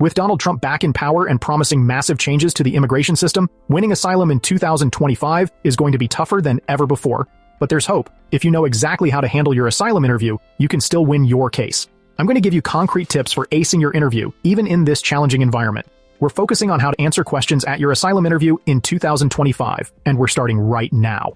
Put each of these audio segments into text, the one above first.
With Donald Trump back in power and promising massive changes to the immigration system, winning asylum in 2025 is going to be tougher than ever before. But there's hope. If you know exactly how to handle your asylum interview, you can still win your case. I'm going to give you concrete tips for acing your interview, even in this challenging environment. We're focusing on how to answer questions at your asylum interview in 2025, and we're starting right now.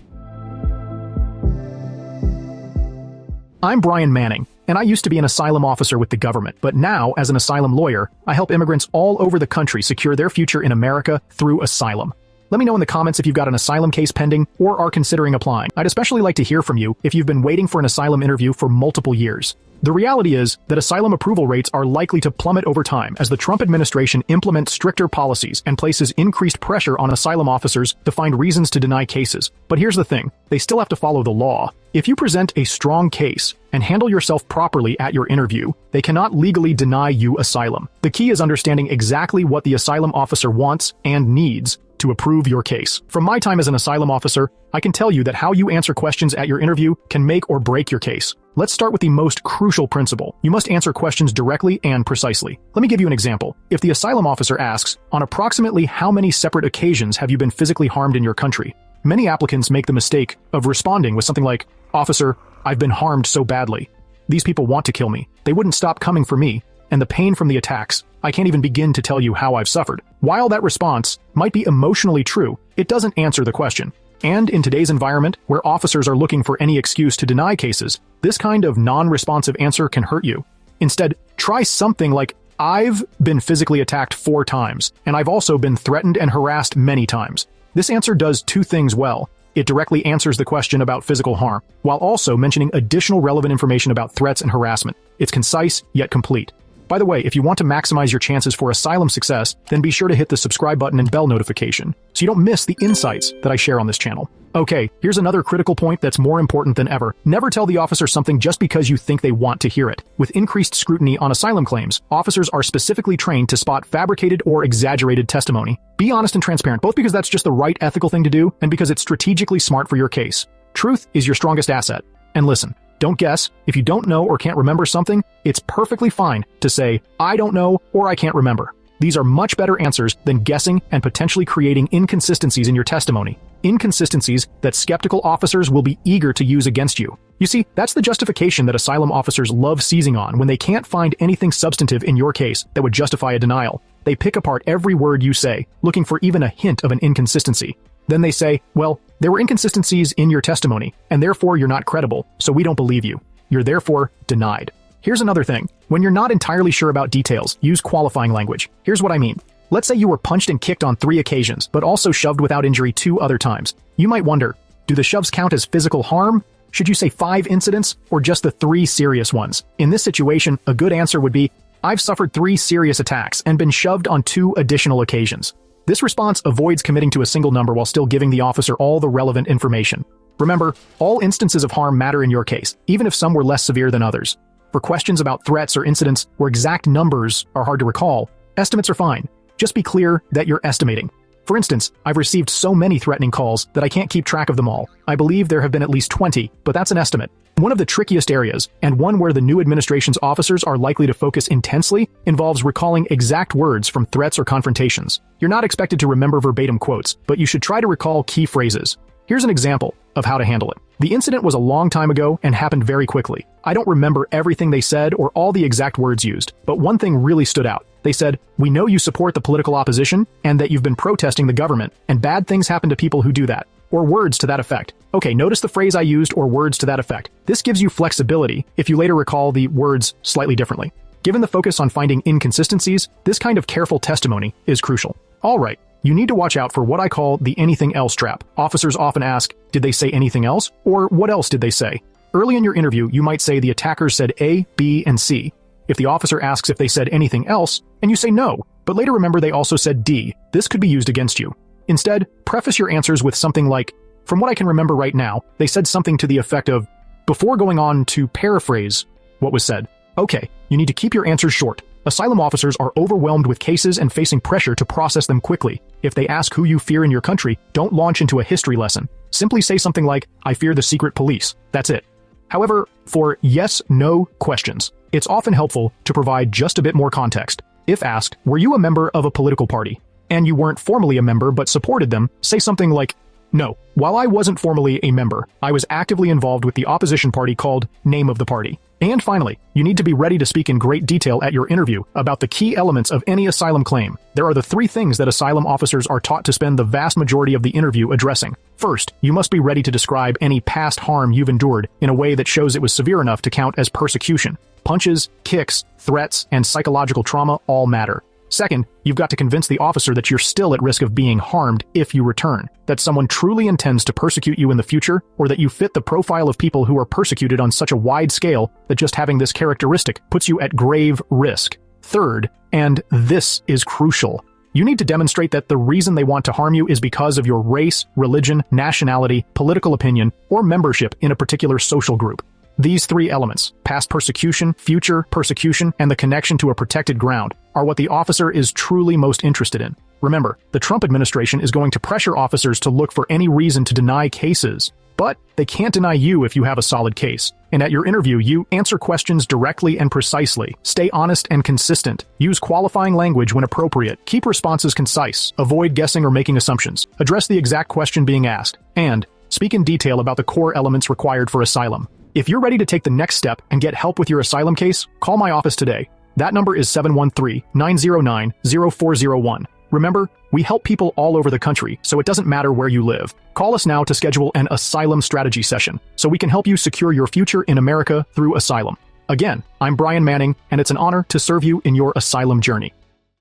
I'm Brian Manning, and I used to be an asylum officer with the government, but now, as an asylum lawyer, I help immigrants all over the country secure their future in America through asylum. Let me know in the comments if you've got an asylum case pending or are considering applying. I'd especially like to hear from you if you've been waiting for an asylum interview for multiple years. The reality is that asylum approval rates are likely to plummet over time as the Trump administration implements stricter policies and places increased pressure on asylum officers to find reasons to deny cases. But here's the thing, they still have to follow the law. If you present a strong case and handle yourself properly at your interview, they cannot legally deny you asylum. The key is understanding exactly what the asylum officer wants and needs to approve your case. From my time as an asylum officer, I can tell you that how you answer questions at your interview can make or break your case. Let's start with the most crucial principle. You must answer questions directly and precisely. Let me give you an example. If the asylum officer asks, on approximately how many separate occasions have you been physically harmed in your country? Many applicants make the mistake of responding with something like, Officer, I've been harmed so badly. These people want to kill me. They wouldn't stop coming for me. And the pain from the attacks, I can't even begin to tell you how I've suffered. While that response might be emotionally true, it doesn't answer the question. And in today's environment, where officers are looking for any excuse to deny cases, this kind of non-responsive answer can hurt you. Instead, try something like, I've been physically attacked 4 times, and I've also been threatened and harassed many times. This answer does 2 things well. It directly answers the question about physical harm, while also mentioning additional relevant information about threats and harassment. It's concise, yet complete. By the way, if you want to maximize your chances for asylum success, then be sure to hit the subscribe button and bell notification, so you don't miss the insights that I share on this channel. Okay, here's another critical point that's more important than ever. Never tell the officer something just because you think they want to hear it. With increased scrutiny on asylum claims, officers are specifically trained to spot fabricated or exaggerated testimony. Be honest and transparent, both because that's just the right ethical thing to do, and because it's strategically smart for your case. Truth is your strongest asset. And listen, don't guess. If you don't know or can't remember something, it's perfectly fine to say, I don't know or I can't remember. These are much better answers than guessing and potentially creating inconsistencies in your testimony. Inconsistencies that skeptical officers will be eager to use against you. You see, that's the justification that asylum officers love seizing on when they can't find anything substantive in your case that would justify a denial. They pick apart every word you say, looking for even a hint of an inconsistency. Then they say, well, there were inconsistencies in your testimony, and therefore you're not credible, so we don't believe you. You're therefore denied. Here's another thing. When you're not entirely sure about details, use qualifying language. Here's what I mean. Let's say you were punched and kicked on 3 occasions, but also shoved without injury 2 other times. You might wonder, do the shoves count as physical harm? Should you say 5 incidents, or just the 3 serious ones? In this situation, a good answer would be, I've suffered 3 serious attacks and been shoved on 2 additional occasions. This response avoids committing to a single number while still giving the officer all the relevant information. Remember, all instances of harm matter in your case, even if some were less severe than others. For questions about threats or incidents where exact numbers are hard to recall, estimates are fine. Just be clear that you're estimating. For instance, I've received so many threatening calls that I can't keep track of them all. I believe there have been at least 20, but that's an estimate. One of the trickiest areas, and one where the new administration's officers are likely to focus intensely, involves recalling exact words from threats or confrontations. You're not expected to remember verbatim quotes, but you should try to recall key phrases. Here's an example of how to handle it. The incident was a long time ago and happened very quickly. I don't remember everything they said or all the exact words used, but one thing really stood out. They said, we know you support the political opposition and that you've been protesting the government, and bad things happen to people who do that. Or words to that effect. Okay, notice the phrase I used, or words to that effect. This gives you flexibility if you later recall the words slightly differently. Given the focus on finding inconsistencies, this kind of careful testimony is crucial. Alright, you need to watch out for what I call the anything else trap. Officers often ask, did they say anything else? Or what else did they say? Early in your interview, you might say the attackers said A, B, and C. If the officer asks if they said anything else, and you say no, but later remember they also said D, this could be used against you. Instead, preface your answers with something like, from what I can remember right now, they said something to the effect of, before going on to paraphrase what was said. Okay, you need to keep your answers short. Asylum officers are overwhelmed with cases and facing pressure to process them quickly. If they ask who you fear in your country, don't launch into a history lesson. Simply say something like, I fear the secret police. That's it. However, for yes-no questions, it's often helpful to provide just a bit more context. If asked, were you a member of a political party? And you weren't formally a member but supported them, say something like, no, while I wasn't formally a member, I was actively involved with the opposition party called Name of the Party. And finally, you need to be ready to speak in great detail at your interview about the key elements of any asylum claim. There are the 3 things that asylum officers are taught to spend the vast majority of the interview addressing. First, you must be ready to describe any past harm you've endured in a way that shows it was severe enough to count as persecution. Punches, kicks, threats, and psychological trauma all matter. Second, you've got to convince the officer that you're still at risk of being harmed if you return, that someone truly intends to persecute you in the future, or that you fit the profile of people who are persecuted on such a wide scale that just having this characteristic puts you at grave risk. Third, and this is crucial, you need to demonstrate that the reason they want to harm you is because of your race, religion, nationality, political opinion, or membership in a particular social group. These 3 elements, past persecution, future persecution, and the connection to a protected ground, are what the officer is truly most interested in. Remember, the Trump administration is going to pressure officers to look for any reason to deny cases, but they can't deny you if you have a solid case. And at your interview, you answer questions directly and precisely, stay honest and consistent, use qualifying language when appropriate, keep responses concise, avoid guessing or making assumptions, address the exact question being asked, and speak in detail about the core elements required for asylum. If you're ready to take the next step and get help with your asylum case, call my office today. That number is 713-909-0401. Remember, we help people all over the country, so it doesn't matter where you live. Call us now to schedule an Asylum Strategy Session, so we can help you secure your future in America through asylum. Again, I'm Brian Manning, and it's an honor to serve you in your asylum journey.